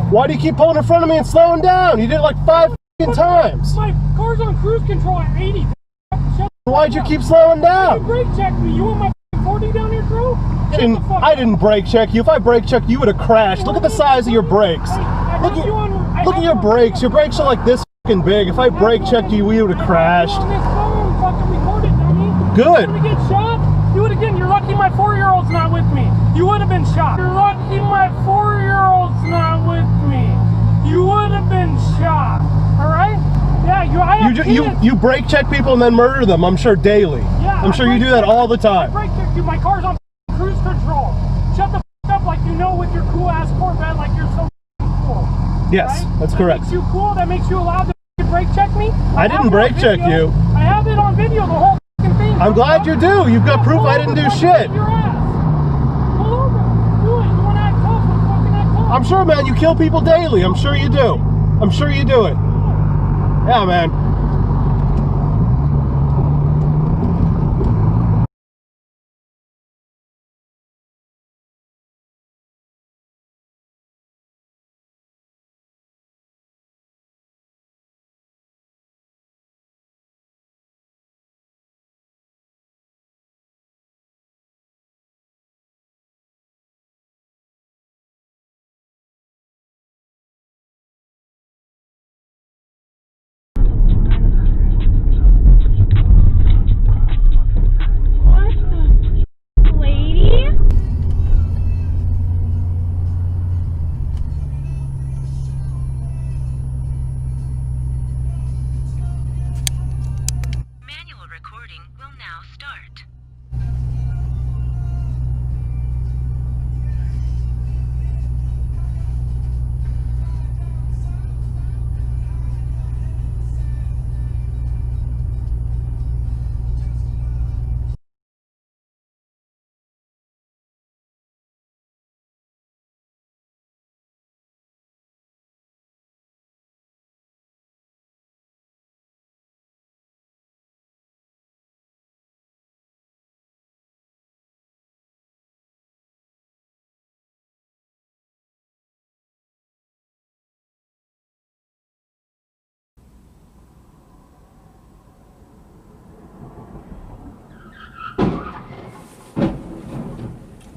Why do you keep pulling in front of me and slowing down? You did it like 5 times. My car's on cruise control at 80. Why'd you keep slowing down? You brake checked me. You want my 40 down here, bro? I didn't brake check you. If I brake checked you, you would have crashed. Look at the size of your brakes. Look at your brakes. Your brakes are like this fucking big. If I brake checked you, we would have crashed. Good. You get shot? You would again. You're lucky my 4-year-old's not with me. You would have been shot. You're lucky my 4-year-old's not with me. You would have been shot. All right? Yeah, you brake check people and then murder them. I'm sure daily. Yeah, I'm sure you do that all the time. I brake checked you. My car's on cruise control. Shut the up like you know with your cool ass Corvette, like you're so cool. Yes, right? that's correct. That makes you cool. That makes you allowed to brake check me. I didn't brake check you. I have it on video. The whole thing. I'm glad you do. You've got proof I didn't do shit. Your ass. Pull over. Do it. You want to act tough? Let's fucking act tough. I'm sure, man. You kill people daily. I'm sure you do. I'm sure you do it. Yeah, man.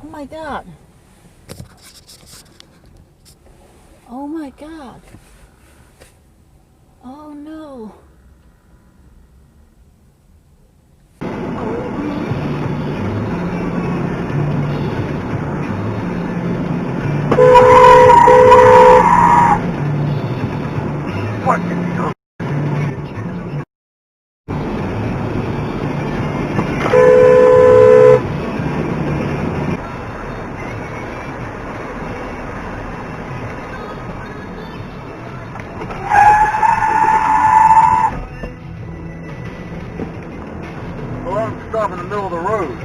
Oh my God. Oh my God. Oh no. Stop in the middle of the road.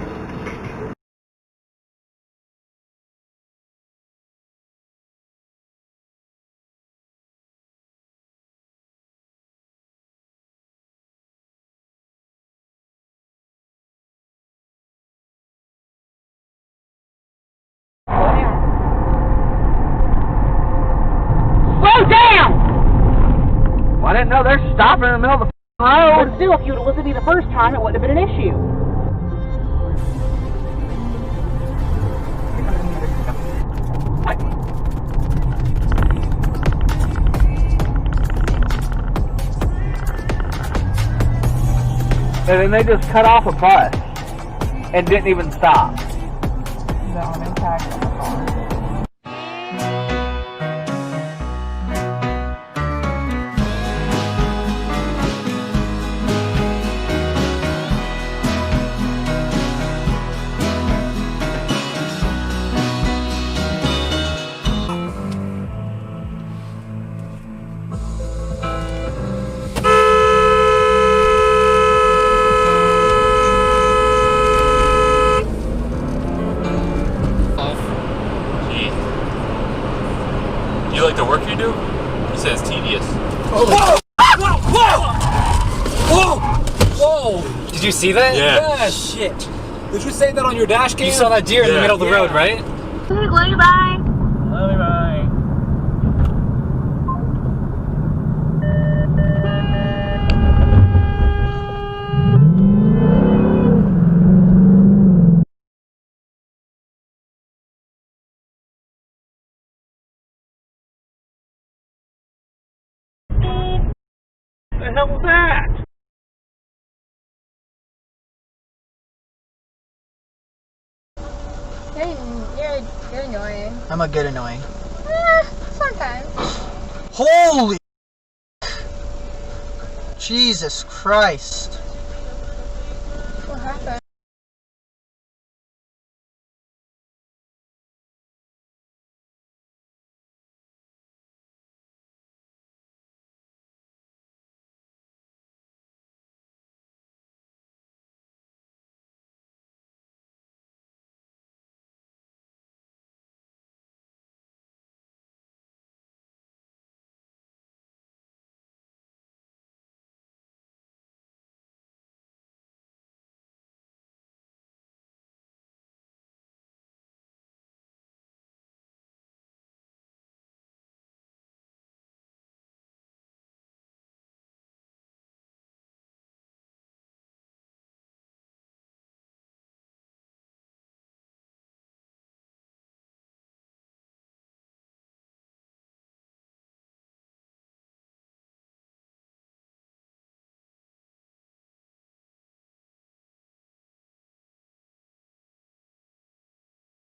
Slow down! Well, I didn't know they're stopping in the middle of the road. But still, if you would have listened to me the first time, it wouldn't have been an issue. And then they just cut off a bus and didn't even stop. No, no tag on the car. You like the work you do? He says tedious. Whoa! Whoa! Whoa! Whoa! Whoa! Did you see that? Yeah. Shit. Did you say that on your dash cam? You saw that deer in the middle of the road, right? Love you, bye. Love you, bye. The hell was that? You're annoying. I'm a good annoying. Sometimes. Holy Jesus Christ.